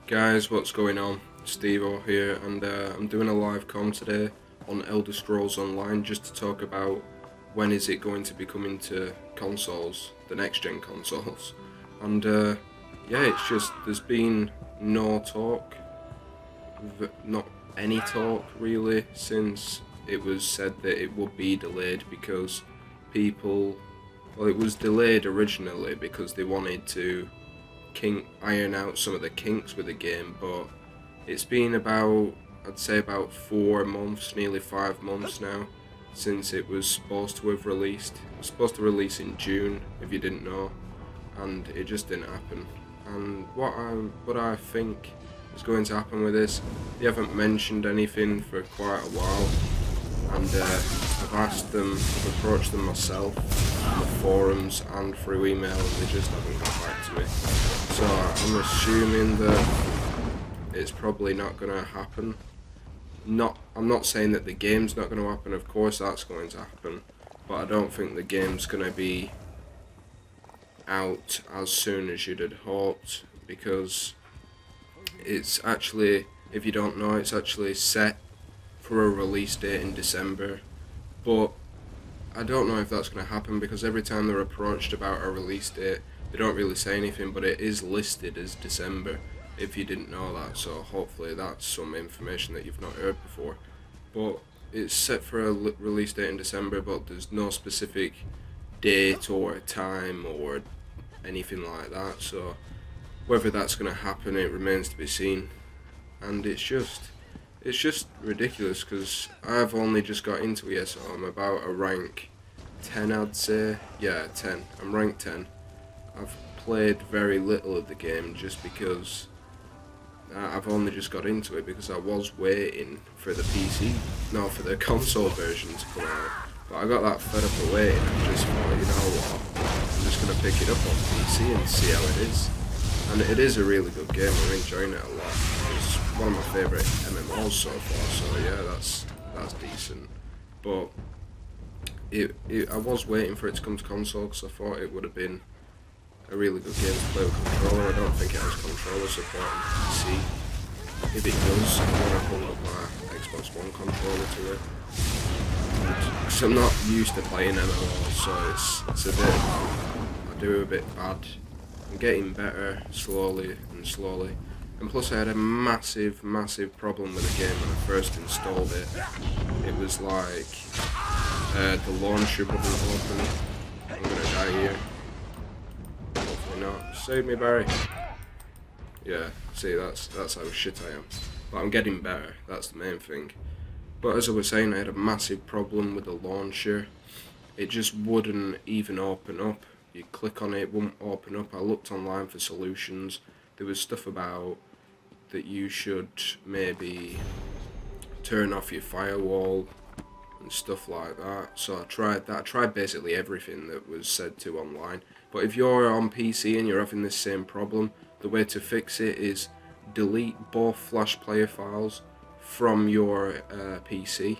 Guys, what's going on? Steve-O here, and I'm doing a live com today on Elderscrolls Online just to talk about when is it going to be coming to consoles, the next-gen consoles. And yeah, it's just, there's been no talk, not any talk really, since it was said that it would be delayed because it was delayed originally because they wanted to iron out some of the kinks with the game, but it's been about, I'd say about 4 months, nearly 5 months now, since it was supposed to have released. It was supposed to release in June, if you didn't know, and it just didn't happen. And what I think is going to happen with this, they haven't mentioned anything for quite a while, and I've approached them myself on the forums and through email, and they just haven't got back to me. So I'm assuming that it's probably not going to happen. I'm not saying that the game's not going to happen, of course that's going to happen, but I don't think the game's going to be out as soon as you'd have hoped, because it's actually, if you don't know, it's actually set for a release date in December, but I don't know if that's going to happen because every time they're approached about a release date, they don't really say anything, but it is listed as December, if you didn't know that, so hopefully that's some information that you've not heard before. But it's set for a release date in December, but there's no specific date or a time or anything like that, so whether that's going to happen, it remains to be seen. And it's just ridiculous because I've only just got into it, so I'm about a rank 10, I'd say. Yeah, 10. I'm rank 10. I've played very little of the game just because I've only just got into it because I was waiting for the for the console version to come out. But I got that fed up of waiting and just thought, you know what, I'm just going to pick it up on PC and see how it is. And it is a really good game, I'm enjoying it a lot. It's one of my favourite MMOs so far, so yeah, that's decent. But I was waiting for it to come to console because I thought it would have been a really good game to play with controller. I don't think it has controller support on PC. If it does, I'm going to pull up my Xbox One controller to it. Because I'm not used to playing MMOs, so it's a bit, I do a bit bad. I'm getting better slowly and slowly. And plus I had a massive problem with the game when I first installed it. It was like the launcher wouldn't open. I'm gonna die here. Hopefully not. Save me, Barry. Yeah, see, that's how shit I am. But I'm getting better, that's the main thing. But as I was saying, I had a massive problem with the launcher. It just wouldn't even open up. You click on it, it wouldn't open up. I looked online for solutions. There was stuff about that you should maybe turn off your firewall and stuff like that. So I tried that. I tried basically everything that was said to online. But if you're on PC and you're having this same problem, the way to fix it is delete both Flash player files from your PC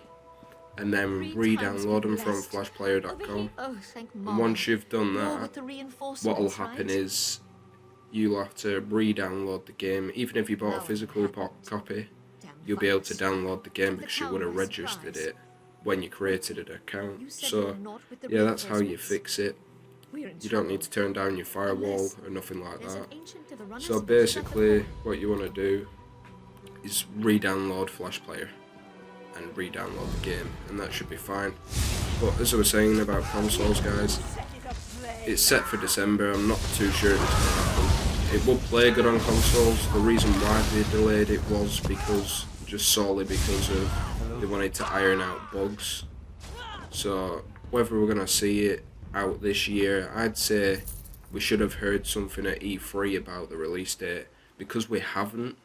and then re-download them from flashplayer.com. And once you've done that, what'll happen is you'll have to re-download the game. Even if you bought a physical copy, you'll be able to download the game because you would have registered it when you created an account. So yeah, that's how you fix it. You don't need to turn down your firewall or nothing like that. So basically what you want to do is re-download Flash Player and re-download the game, and that should be fine. But as I was saying about consoles, guys, it's set for December. I'm not too sure if it's going to happen. It will play good on consoles. The reason why they delayed it was just solely because of they wanted to iron out bugs. So whether we're going to see it out this year, I'd say we should have heard something at E3 about the release date. Because we haven't,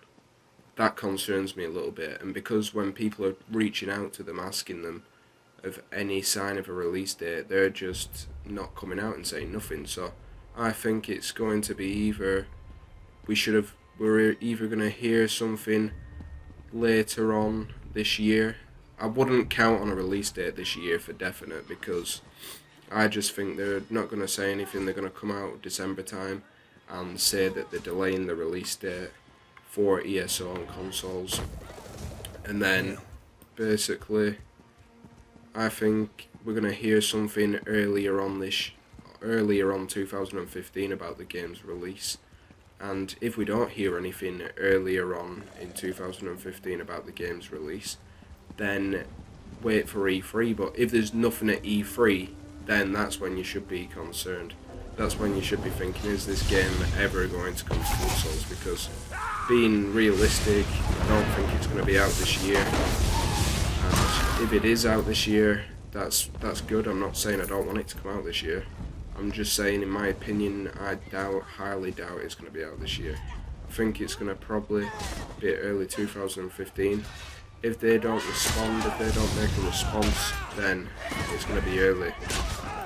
that concerns me a little bit, and because when people are reaching out to them asking them of any sign of a release date, they're just not coming out and saying nothing. So I think it's going to be either we're either going to hear something later on this year. I wouldn't count on a release date this year for definite, because I just think they're not going to say anything. They're going to come out December time and say that they're delaying the release date for ESO on consoles. And then basically I think we're gonna hear something earlier on 2015 about the game's release. And if we don't hear anything earlier on in 2015 about the game's release, then wait for E3. But if there's nothing at E3, then that's when you should be concerned. That's when you should be thinking, is this game ever going to come to consoles? Because being realistic, I don't think it's going to be out this year. And if it is out this year, that's good. I'm not saying I don't want it to come out this year. I'm just saying, in my opinion, I highly doubt it's going to be out this year. I think it's going to probably be early 2015. If they don't respond, if they don't make a response, then it's going to be early.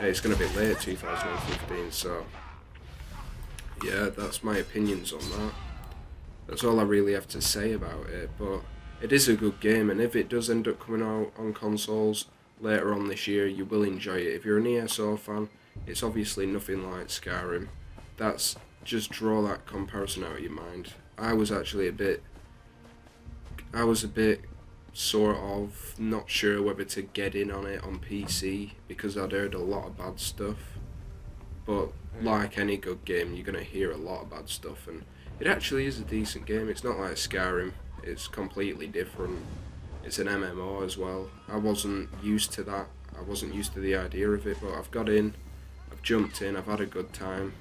It's going to be late 2015, so yeah, that's my opinions on that. That's all I really have to say about it, but it is a good game, and if it does end up coming out on consoles later on this year, you will enjoy it. If you're an ESO fan, it's obviously nothing like Skyrim. That's, just draw that comparison out of your mind. I was a bit sort of not sure whether to get in on it on PC because I'd heard a lot of bad stuff. But like any good game, you're going to hear a lot of bad stuff, and it actually is a decent game. It's not like Skyrim, it's completely different. It's an MMO as well. I wasn't used to that. I wasn't used to the idea of it, but I've got in, I've jumped in, I've had a good time,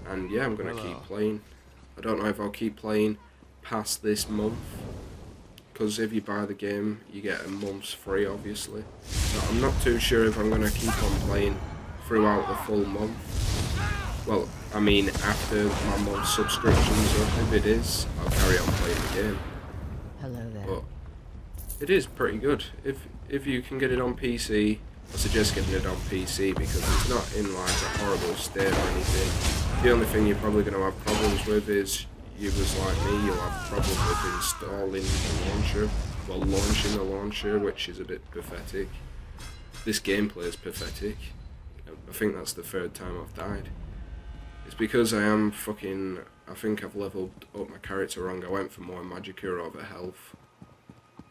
and yeah, I'm going to keep playing. I don't know if I'll keep playing past this month, because if you buy the game, you get a month's free, obviously. But I'm not too sure if I'm going to keep on playing throughout the full month. Well, I mean, after my month's subscription's up, if it is, I'll carry on playing the game. Hello there. But it is pretty good. If you can get it on PC, I suggest getting it on PC because it's not in like a horrible state or anything. The only thing you're probably going to have problems with is, you was like me, you'll have problems with installing the launcher, well, launching the launcher, which is a bit pathetic. This gameplay is pathetic. I think that's the third time I've died. It's because I think I've leveled up my character wrong. I went for more magicka over health,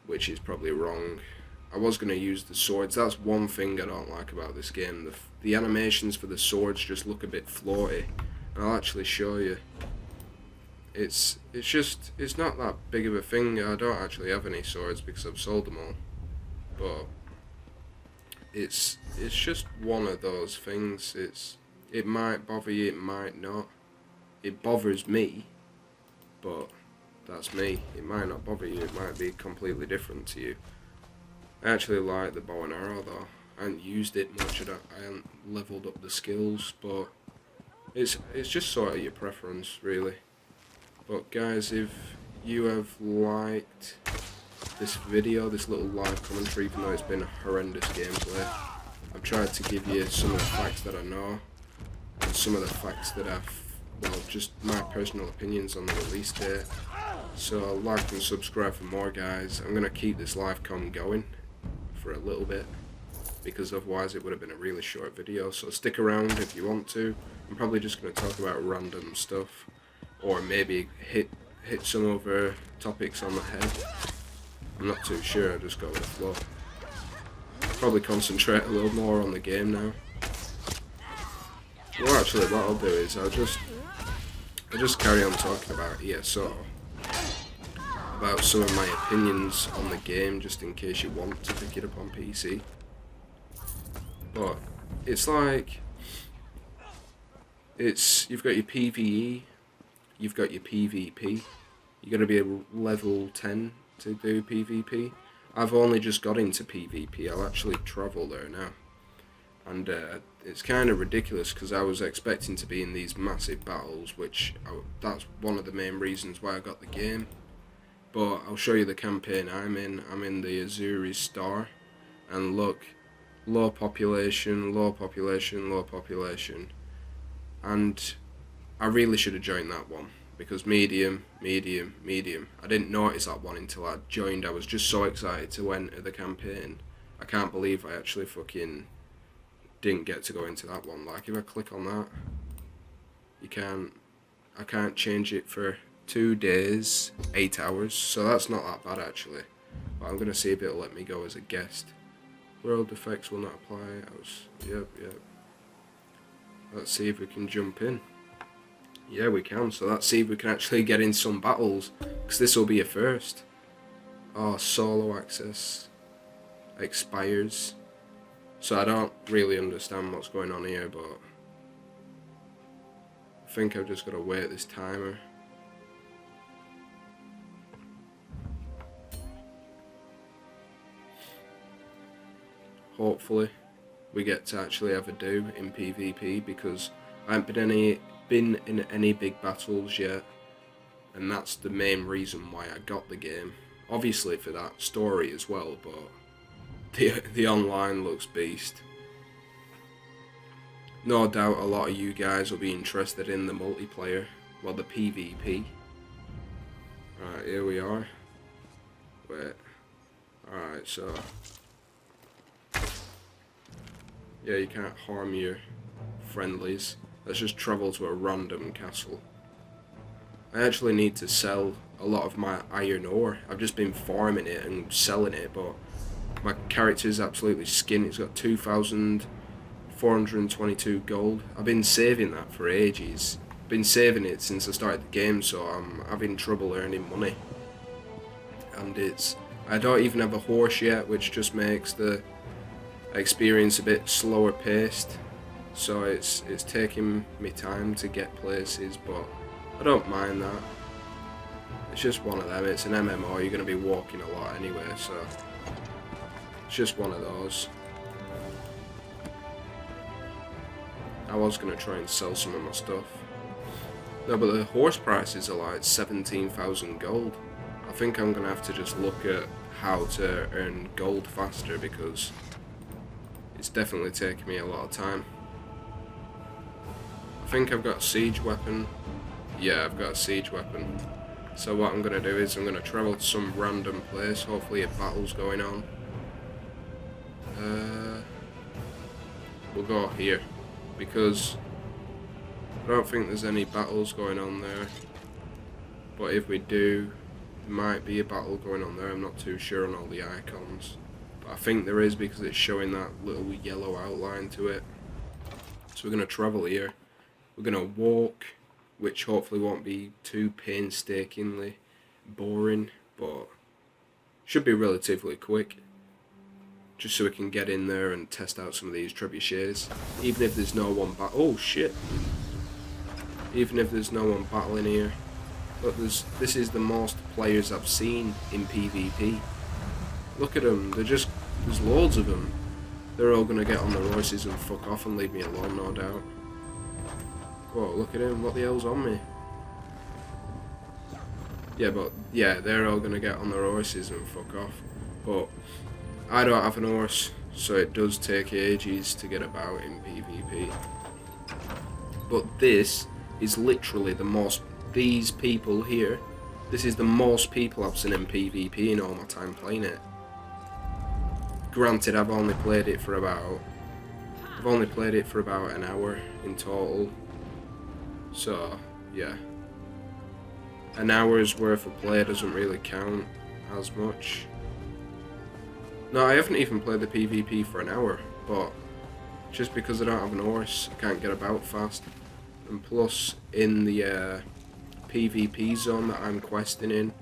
which is probably wrong. I was going to use the swords. That's one thing I don't like about this game. The animations for the swords just look a bit floaty. And I'll actually show you. It's not that big of a thing. I don't actually have any swords because I've sold them all. But it's just one of those things. It might bother you, it might not. It bothers me, but that's me. It might not bother you, it might be completely different to you. I actually like the bow and arrow though. I haven't used it much, I haven't leveled up the skills, but it's just sort of your preference really. But guys, if you have liked this video, this little live commentary, even though it's been a horrendous gameplay, I've tried to give you some of the facts that I know, and some of the facts that just my personal opinions on the release date. So like and subscribe for more, guys. I'm going to keep this live com going for a little bit, because otherwise it would have been a really short video, so stick around if you want to. I'm probably just going to talk about random stuff, or maybe hit some other topics on the head. I'm not too sure, I'll just go with the flow. Probably concentrate a little more on the game now. Well, actually what I'll do is I'll just carry on talking about ESO, about some of my opinions on the game, just in case you want to pick it up on PC. But it's like, you've got your PvE, you've got your PvP. You got to be a level 10 to do PvP. I've only just got into PvP. I'll actually travel there now, and it's kind of ridiculous because I was expecting to be in these massive battles, that's one of the main reasons why I got the game. But I'll show you the campaign I'm in. I'm in the Azuri Star, and look, low population, low population, low population, and I really should have joined that one, because medium, medium, medium. I didn't notice that one until I joined. I was just so excited to enter the campaign. I can't believe I actually fucking didn't get to go into that one. Like, if I click on that, I can't change it for 2 days, 8 hours, so that's not that bad actually. But I'm gonna see if it'll let me go as a guest. World effects will not apply. Yep. Let's see if we can jump in. Yeah, we can. So let's see if we can actually get in some battles, because this will be a first. Oh, solo access expires. So I don't really understand what's going on here, but I think I've just got to wait this timer. Hopefully we get to actually have a do in PvP, because I haven't been in any big battles yet, and that's the main reason why I got the game. Obviously for that story as well, but the online looks beast. No doubt a lot of you guys will be interested in the multiplayer, well, the PvP. Right, here we are. Wait. Alright, so yeah, you can't harm your friendlies. Let's just travel to a random castle. I actually need to sell a lot of my iron ore. I've just been farming it and selling it, but my character is absolutely skint. It's got 2,422 gold. I've been saving that for ages. I've been saving it since I started the game, so I'm having trouble earning money. And I don't even have a horse yet, which just makes the experience a bit slower paced. So it's taking me time to get places, but I don't mind that. It's just one of them. It's an MMO. You're going to be walking a lot anyway, so it's just one of those. I was going to try and sell some of my stuff. No, but the horse prices are like 17,000 gold. I think I'm going to have to just look at how to earn gold faster, because it's definitely taking me a lot of time. I think I've got a siege weapon. Yeah, I've got a siege weapon. So what I'm going to do is I'm going to travel to some random place. Hopefully a battle's going on. We'll go here, because I don't think there's any battles going on there. But if we do, there might be a battle going on there. I'm not too sure on all the icons. But I think there is, because it's showing that little yellow outline to it. So we're going to travel here. We're going to walk, which hopefully won't be too painstakingly boring, but should be relatively quick. Just so we can get in there and test out some of these trebuchets. Even if there's no one oh shit. Even if there's no one battling here. Look, this is the most players I've seen in PvP. Look at them, there's loads of them. They're all gonna get on their horses and fuck off and leave me alone, no doubt. Whoa, look at him, what the hell's on me? Yeah, they're all gonna get on their horses and fuck off. But I don't have an horse, so it does take ages to get about in PvP. But this is literally these people here, this is the most people I've seen in PvP in all my time playing it. Granted, I've only played it for about an hour in total. So, yeah. An hour's worth of play doesn't really count as much. No, I haven't even played the PvP for an hour, but just because I don't have an horse, I can't get about fast. And plus, in the PvP zone that I'm questing in,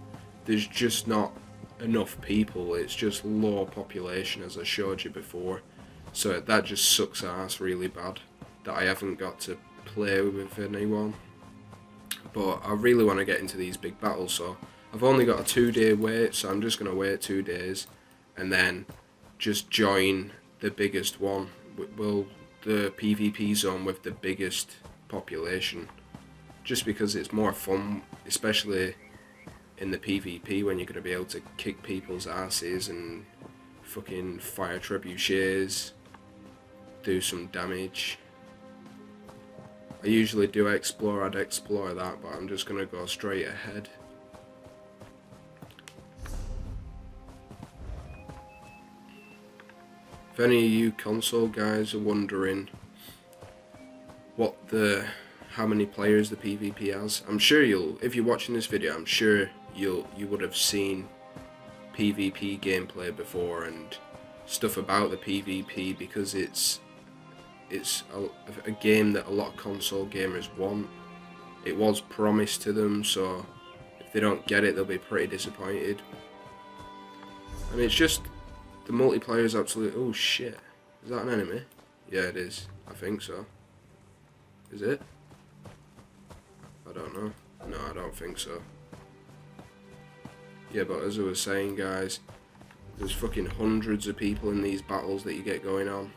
there's just not enough people. It's just low population, as I showed you before. So that just sucks ass really bad that I haven't got to play with anyone. But I really want to get into these big battles, so I've only got a 2-day wait, so I'm just going to wait 2 days and then just join the biggest one. Well, the PvP zone with the biggest population, just because it's more fun, especially in the PvP, when you're going to be able to kick people's asses and fucking fire trebuchets, do some damage. I usually do explore, I'd explore that, but I'm just going to go straight ahead. If any of you console guys are wondering what the how many players the PvP has. I'm sure if you're watching this video, I'm sure you would have seen PvP gameplay before and stuff about the PvP, because it's a game that a lot of console gamers want. It was promised to them, so if they don't get it, they'll be pretty disappointed. And it's just, the multiplayer is absolutely... Oh shit, is that an enemy? Yeah, it is. I think so. Is it? I don't know. No, I don't think so. Yeah, but as I was saying, guys, there's fucking hundreds of people in these battles that you get going on.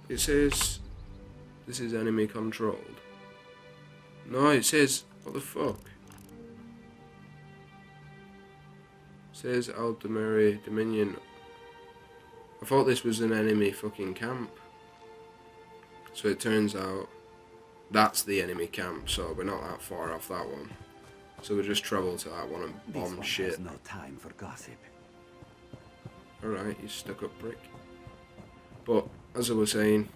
It says this is enemy controlled. No, it says, what the fuck? It says Alderscrolls Dominion. I thought this was an enemy fucking camp. So it turns out that's the enemy camp, so we're not that far off that one. So we'll just travel to that one and bomb shit. No time for gossip. Alright, you stuck up prick. But as I was saying,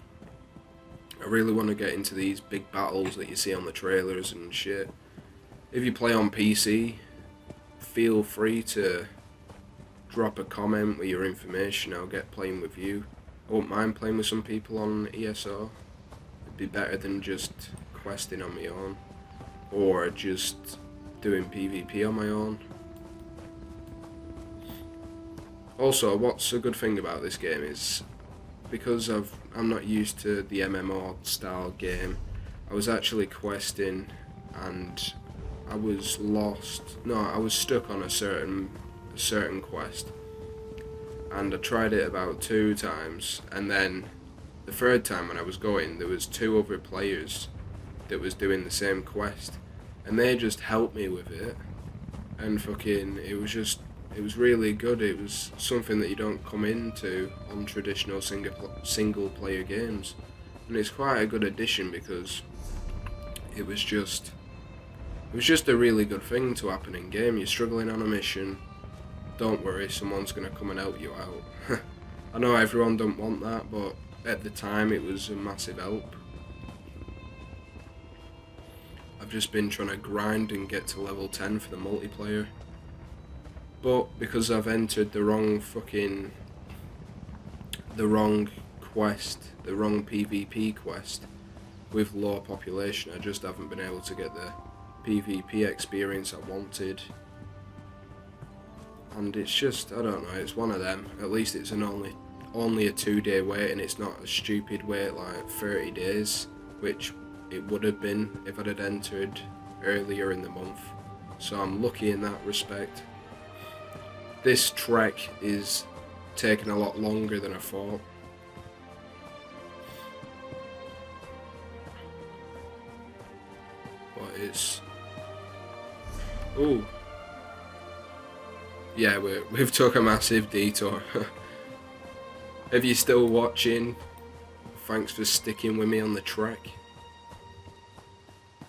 I really want to get into these big battles that you see on the trailers and shit. If you play on PC, feel free to drop a comment with your information. I'll get playing with you. I won't mind playing with some people on ESO. It'd be better than just questing on my own, or just doing PvP on my own. Also, what's a good thing about this game is, because I'm not used to the MMO style game, I was actually questing and I was lost. No, I was stuck on a certain quest, and I tried it about 2 times, and then the 3rd time when I was going, there was 2 other players that was doing the same quest, and they just helped me with it, and fucking it was really good. It was something that you don't come into on traditional single player games, and it's quite a good addition, because it was just a really good thing to happen in game. You're struggling on a mission, don't worry, someone's gonna come and help you out. I know everyone don't want that, but at the time it was a massive help. I've just been trying to grind and get to level 10 for the multiplayer. But because I've entered the wrong quest, the wrong PvP quest, with low population, I just haven't been able to get the PvP experience I wanted. And it's just, I don't know, it's one of them. At least it's only a 2-day wait, and it's not a stupid wait like 30 days, which it would have been if I'd had entered earlier in the month. So I'm lucky in that respect. This trek is taking a lot longer than I thought. But it's... Ooh. Yeah, we've took a massive detour. If you're still watching, thanks for sticking with me on the trek.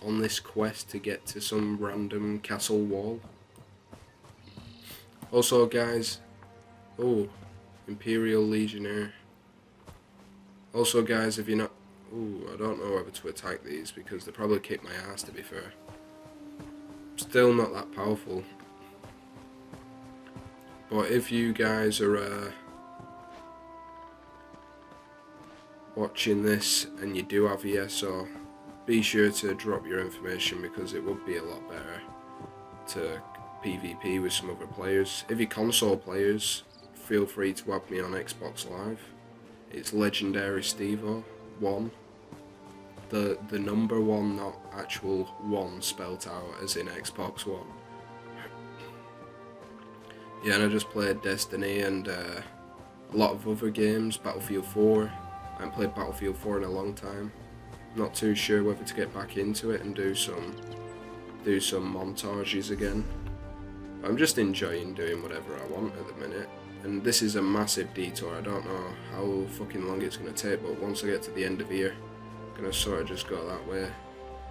On this quest to get to some random castle wall. Also, guys, Imperial Legionnaire. Also, guys, if you're not, I don't know whether to attack these, because they probably kick my ass, to be fair. Still not that powerful. But if you guys are watching this and you do have ESO, be sure to drop your information, because it would be a lot better to PvP with some other players. If you're console players, feel free to add me on Xbox Live. It's Legendary Stevo 1. The number 1, not actual 1 spelt out as in Xbox One. Yeah, and I just played Destiny and a lot of other games. Battlefield 4. I haven't played Battlefield 4 in a long time. Not too sure whether to get back into it and do some montages again. I'm just enjoying doing whatever I want at the minute. And this is a massive detour. I don't know how fucking long it's going to take, but once I get to the end of here, I'm going to sort of just go that way.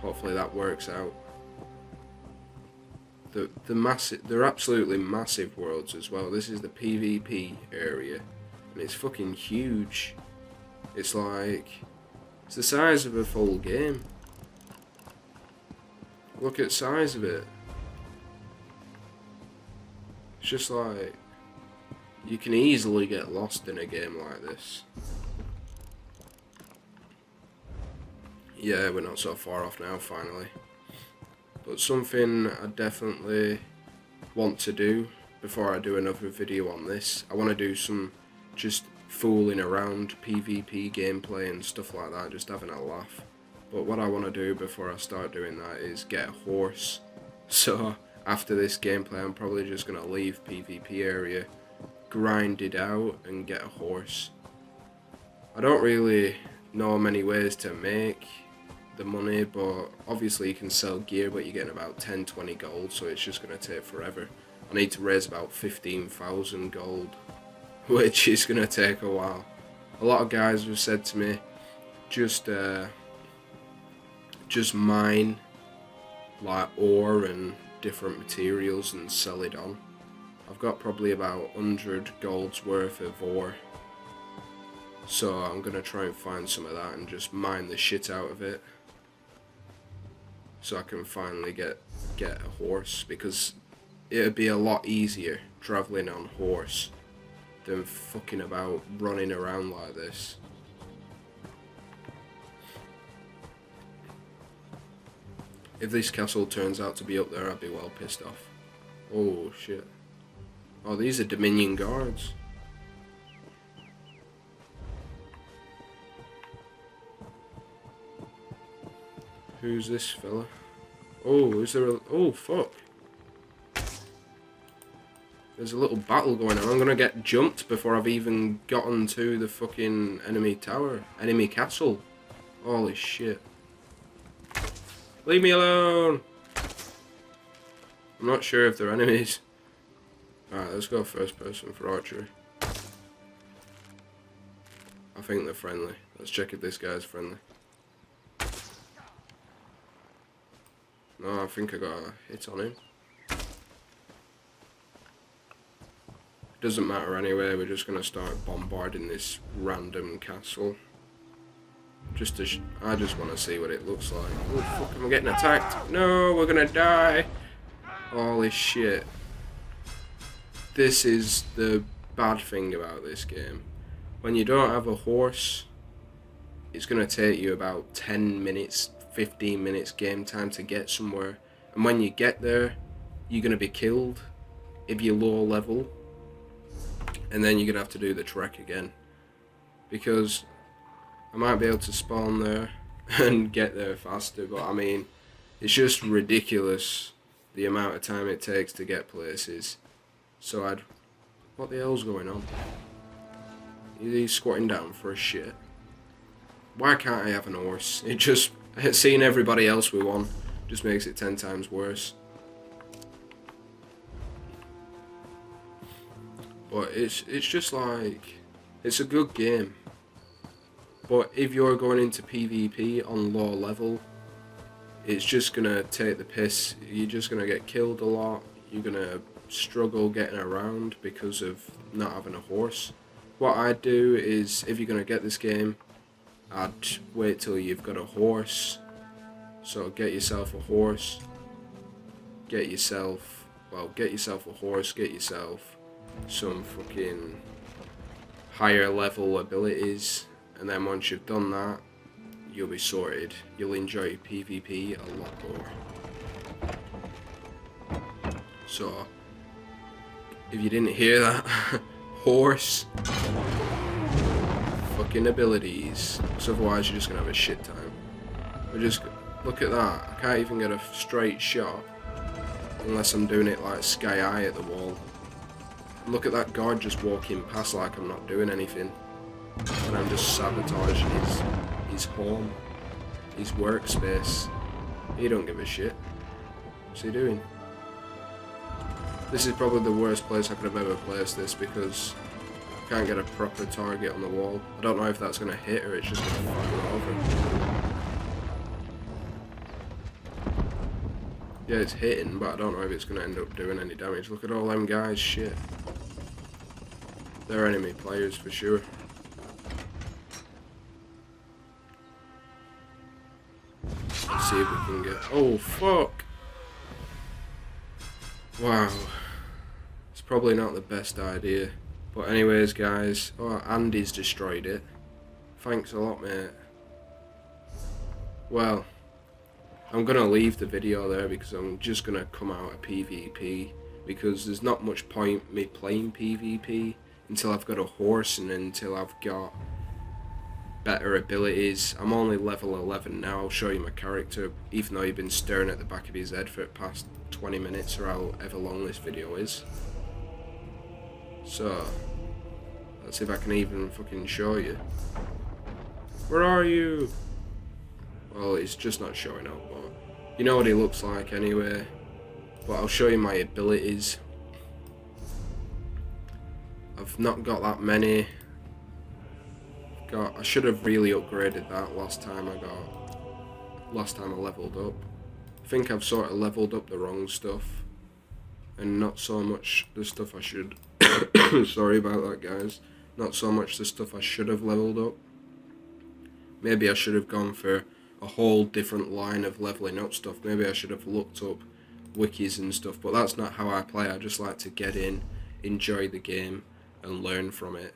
Hopefully that works out. They're absolutely massive worlds as well. This is the PvP area, and it's fucking huge. It's the size of a full game. Look at the size of it. It's just like, you can easily get lost in a game like this. Yeah, we're not so far off now, finally. But something I definitely want to do before I do another video on this, I want to do some just fooling around PvP gameplay and stuff like that, just having a laugh. But what I want to do before I start doing that is get a horse. So after this gameplay I'm probably just going to leave PvP area, grind it out and get a horse. I don't really know many ways to make the money, but obviously you can sell gear, but you're getting about 10-20 gold, so it's just going to take forever. I need to raise about 15,000 gold, which is going to take a while. A lot of guys have said to me, just mine like ore and different materials and sell it on. I've got probably about 100 gold's worth of ore, so I'm going to try and find some of that and just mine the shit out of it, so I can finally get a horse, because it'd be a lot easier travelling on horse than fucking about running around like this. If this castle turns out to be up there, I'd be well pissed off. Oh shit. Oh, these are Dominion guards. Who's this fella? Oh, is there a... Oh, fuck. There's a little battle going on. I'm gonna get jumped before I've even gotten to the fucking enemy tower. Enemy castle. Holy shit. Leave me alone! I'm not sure if they're enemies. Alright, let's go first person for archery. I think they're friendly. Let's check if this guy's friendly. No, I think I got a hit on him. Doesn't matter anyway, we're just gonna start bombarding this random castle. I just want to see what it looks like. Oh fuck, I'm getting attacked. No, we're gonna die. Holy shit. This is the bad thing about this game. When you don't have a horse, it's gonna take you about 10 minutes, 15 minutes game time to get somewhere. And when you get there, you're gonna be killed if you're low level. And then you're gonna have to do the trek again. Because I might be able to spawn there and get there faster, but I mean, it's just ridiculous the amount of time it takes to get places. So what the hell's going on? He's squatting down for a shit. Why can't I have an horse? It just, seeing everybody else with one just makes it 10 times worse. But it's just like, it's a good game. But if you're going into PvP on low level, it's just gonna take the piss. You're just gonna get killed a lot. You're gonna struggle getting around because of not having a horse. What I'd do is, if you're gonna get this game, I'd wait till you've got a horse. So get yourself a horse. Get yourself a horse. Get yourself some fucking higher level abilities. And then once you've done that, you'll be sorted. You'll enjoy PvP a lot more. So, if you didn't hear that, horse fucking abilities. Because otherwise you're just going to have a shit time. But just, look at that. I can't even get a straight shot. Unless I'm doing it like sky high at the wall. Look at that guard just walking past like I'm not doing anything. And I'm just sabotaging his home, his workspace. He don't give a shit. What's he doing? This is probably the worst place I could have ever placed this, because I can't get a proper target on the wall. I don't know if that's going to hit or it's just going to fire over. Yeah, it's hitting, but I don't know if it's going to end up doing any damage. Look at all them guys, shit. They're enemy players for sure. Let's see if we can get... Oh, fuck! Wow, it's probably not the best idea. But anyways, guys, oh, Andy's destroyed it. Thanks a lot, mate. Well, I'm gonna leave the video there because I'm just gonna come out of PvP, because there's not much point me playing PvP until I've got a horse and until I've got better abilities. I'm only level 11 now. I'll show you my character, even though you've been staring at the back of his head for the past 20 minutes or however long this video is. So, let's see if I can even fucking show you. Where are you? Well, it's just not showing up, but you know what he looks like anyway. But I'll show you my abilities. I've not got that many. I should have really upgraded that last time I leveled up. I think I've sort of leveled up the wrong stuff, and not so much the stuff I should. Sorry about that, guys. Not so much the stuff I should have leveled up. Maybe I should have gone for a whole different line of leveling up stuff. Maybe I should have looked up wikis and stuff, but that's not how I play. I just like to get in, enjoy the game, and learn from it.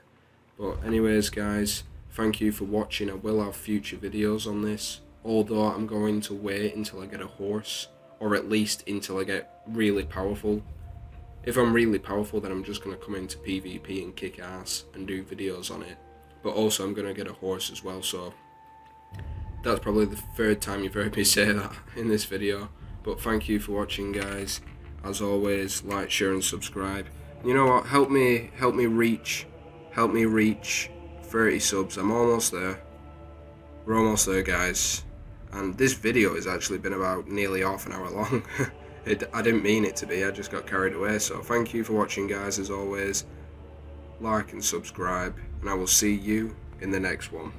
But anyways, guys, thank you for watching. I will have future videos on this, although I'm going to wait until I get a horse, or at least until I get really powerful. If I'm really powerful, then I'm just going to come into PvP and kick ass and do videos on it. But also I'm going to get a horse as well, so that's probably the third time you've heard me say that in this video. But thank you for watching, guys. As always, like, share and subscribe. You know what, help me reach 30 subs. I'm almost there. We're almost there, guys. And this video has actually been about nearly half an hour long. I didn't mean it to be, I just got carried away. So thank you for watching, guys. As always, like and subscribe, and I will see you in the next one.